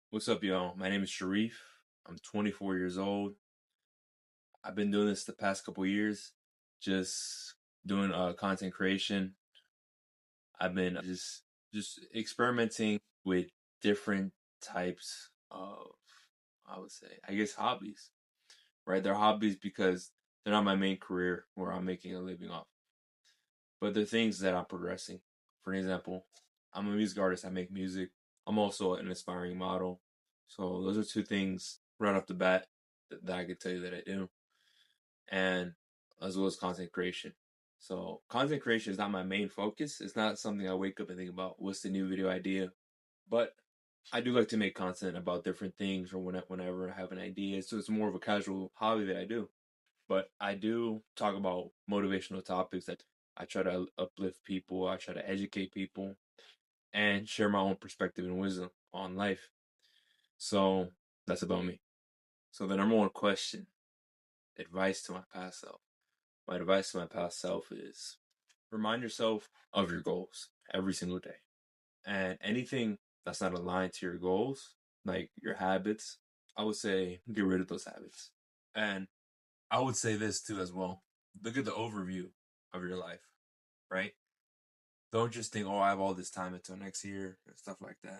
What's up, y'all? My name is Sharif. I'm 24 years old. I've been doing this the past couple years, just doing content creation. I've been just experimenting with different types of, I would say, I guess hobbies. Right? They're hobbies because they're not my main career where I'm making a living off, but they're things that I'm progressing. For example, I'm a music artist. I make music. I'm also an aspiring model. So those are two things right off the bat that I could tell you that I do, and as well as content creation. So content creation is not my main focus. It's not something I wake up and think about. What's the new video idea? But I do like to make content about different things or whenever I have an idea. So it's more of a casual hobby that I do. But I do talk about motivational topics that I try to uplift people. I try to educate people and share my own perspective and wisdom on life. So that's about me. So the number one question, advice to my past self. My advice to my past self is remind yourself of your goals every single day. And anything that's not aligned to your goals, like your habits, I would say get rid of those habits. And I would say this too as well. Look at the overview of your life, right? Don't just think, oh, I have all this time until next year and stuff like that.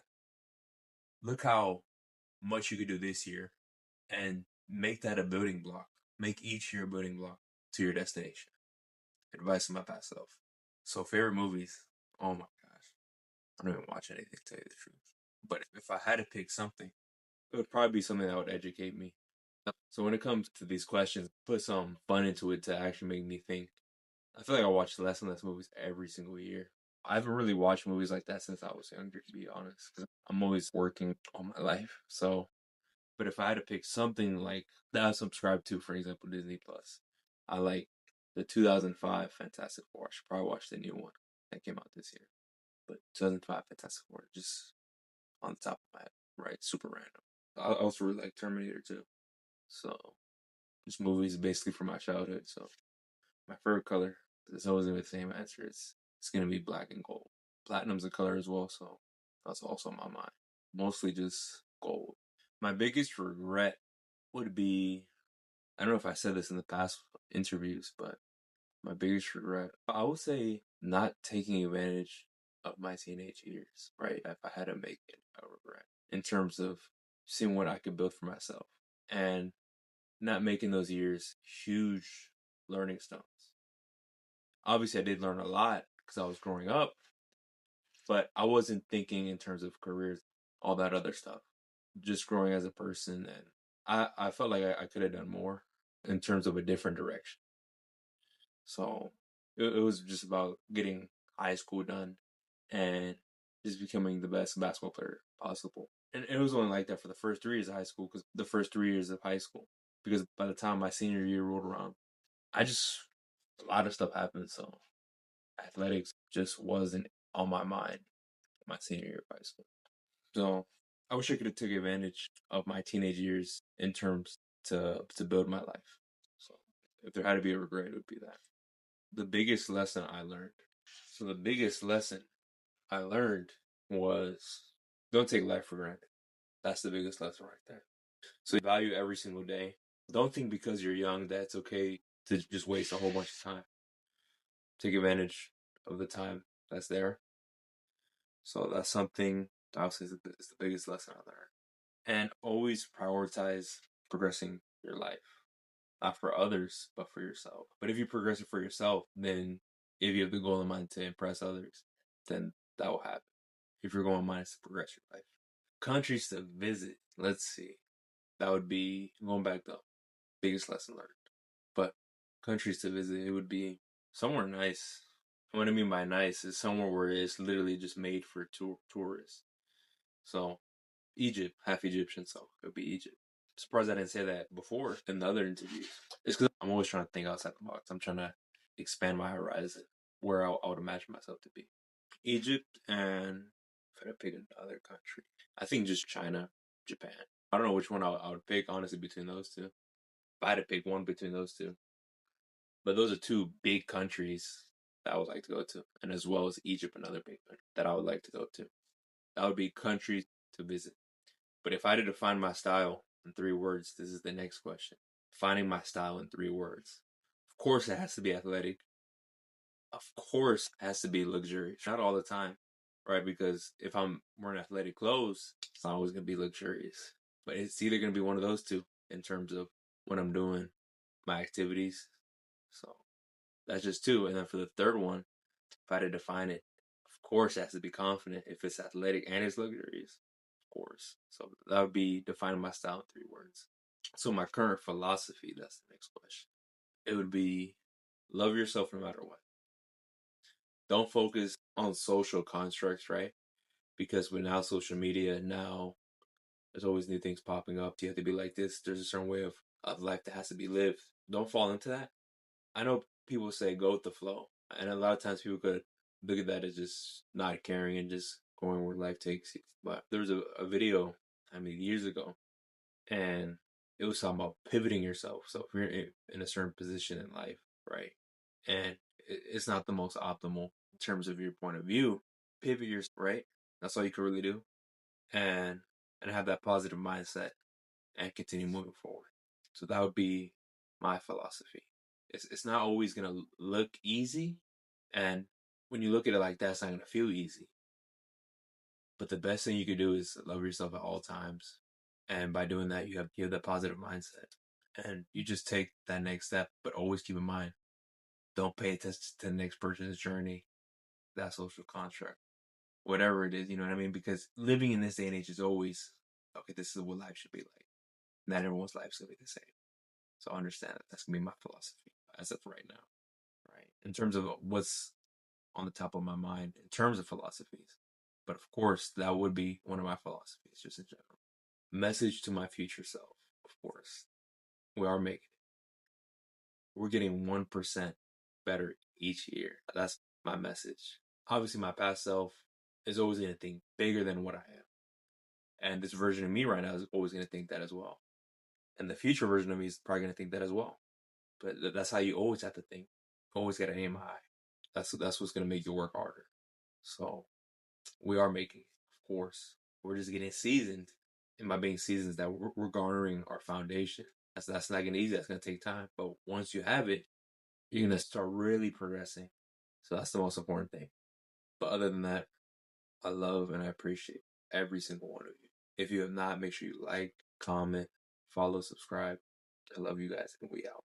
Look how much you could do this year and make that a building block. Make each year a building block to your destination. Advice to my past self. So favorite movies. Oh my gosh. I don't even watch anything to tell you the truth. But if I had to pick something, it would probably be something that would educate me. So when it comes to these questions, put some fun into it to actually make me think. I feel like I watch less and less movies every single year. I haven't really watched movies like that since I was younger, to be honest, because I'm always working all my life. So, but if I had to pick something like that I subscribe to, for example, Disney Plus, I like the 2005 Fantastic Four. I should probably watch the new one that came out this year. But 2005 Fantastic Four, just on the top of my head, right? Super random. I also really like Terminator too. So, just movies basically from my childhood. So, my favorite color, it's always gonna be the same answer. It's gonna be black and gold. Platinum's a color as well, so that's also on my mind. Mostly just gold. My biggest regret would be, I don't know if I said this in the past interviews, but my biggest regret, I would say not taking advantage of my teenage years, right? If I had to make it a regret in terms of seeing what I could build for myself and not making those years huge learning stones. Obviously, I did learn a lot because I was growing up, but I wasn't thinking in terms of careers, all that other stuff. Just growing as a person, and I felt like I could have done more in terms of a different direction. So it was just about getting high school done and just becoming the best basketball player possible. And it was only like that for the first 3 years of high school, because the first 3 years of high school, because by the time my senior year rolled around, I just, a lot of stuff happened. So athletics just wasn't on my mind my senior year of high school. So I wish I could have took advantage of my teenage years in terms to build my life. So if there had to be a regret, it would be that. The biggest lesson I learned. So the biggest lesson I learned was don't take life for granted. That's the biggest lesson right there. So value every single day. Don't think because you're young that it's okay to just waste a whole bunch of time. Take advantage of the time that's there. So that's something that I would say is the biggest lesson I learned. And always prioritize progressing your life, not for others, but for yourself. But if you progress it for yourself, then if you have the goal in mind to impress others, then that will happen. If your goal in mind is to progress your life. Countries to visit, let's see. That would be going back to biggest lesson learned. But countries to visit, it would be somewhere nice. What I mean by nice is somewhere where it's literally just made for tourists. So Egypt, half Egyptian, so it would be Egypt. Surprised I didn't say that before in the other interviews. It's because I'm always trying to think outside the box. I'm trying to expand my horizon where I would imagine myself to be. Egypt, and if I had to pick another country, I think just China, Japan. I don't know which one I would pick, honestly, between those two. If I had to pick one between those two. But those are two big countries that I would like to go to, and as well as Egypt, another big country that I would like to go to. That would be countries to visit. But if I had to define my style in 3 words, this is the next question. Defining my style in 3 words. Of course, it has to be athletic. Of course, it has to be luxurious. Not all the time, right? Because if I'm wearing athletic clothes, it's not always going to be luxurious. But it's either going to be one of those two in terms of when I'm doing my activities. So that's just two. And then for the third one, if I had to define it, of course, it has to be confident. If it's athletic and it's luxurious, of course. So that would be defining my style in 3 words. So my current philosophy, that's the next question. It would be love yourself no matter what. Don't focus on social constructs, right? Because with now social media, now there's always new things popping up. You have to be like this. There's a certain way of life that has to be lived. Don't fall into that. I know people say go with the flow. And a lot of times people could look at that as just not caring and just going where life takes you. But there was a video, years ago, and it was talking about pivoting yourself. So if you're in a certain position in life, right, and it's not the most optimal in terms of your point of view, pivot yourself, right? That's all you can really do, and have that positive mindset and continue moving forward. So that would be my philosophy. It's not always gonna look easy, and when you look at it like that, it's not gonna feel easy. But the best thing you can do is love yourself at all times. And by doing that, you have that positive mindset. And you just take that next step, but always keep in mind, don't pay attention to the next person's journey, that social construct, whatever it is, you know what I mean? Because living in this day and age is always, okay, this is what life should be like. Not everyone's life is going to be the same. So understand that that's going to be my philosophy as of right now, right? In terms of what's on the top of my mind in terms of philosophies. But of course, that would be one of my philosophies, just in general. Message to my future self, of course. We are making it. We're getting 1% better each year. That's my message. Obviously, my past self is always going to think bigger than what I am. And this version of me right now is always going to think that as well. And the future version of me is probably going to think that as well. But that's how you always have to think. Always got to aim high. That's what's going to make you work harder. So we are making it, of course. We're just getting seasoned. And by being seasoned, that we're garnering our foundation. That's not gonna easy. That's gonna take time. But once you have it, you're gonna start really progressing. So that's the most important thing. But other than that, I love and I appreciate every single one of you. If you have not, make sure you like, comment, follow, subscribe. I love you guys, and we out.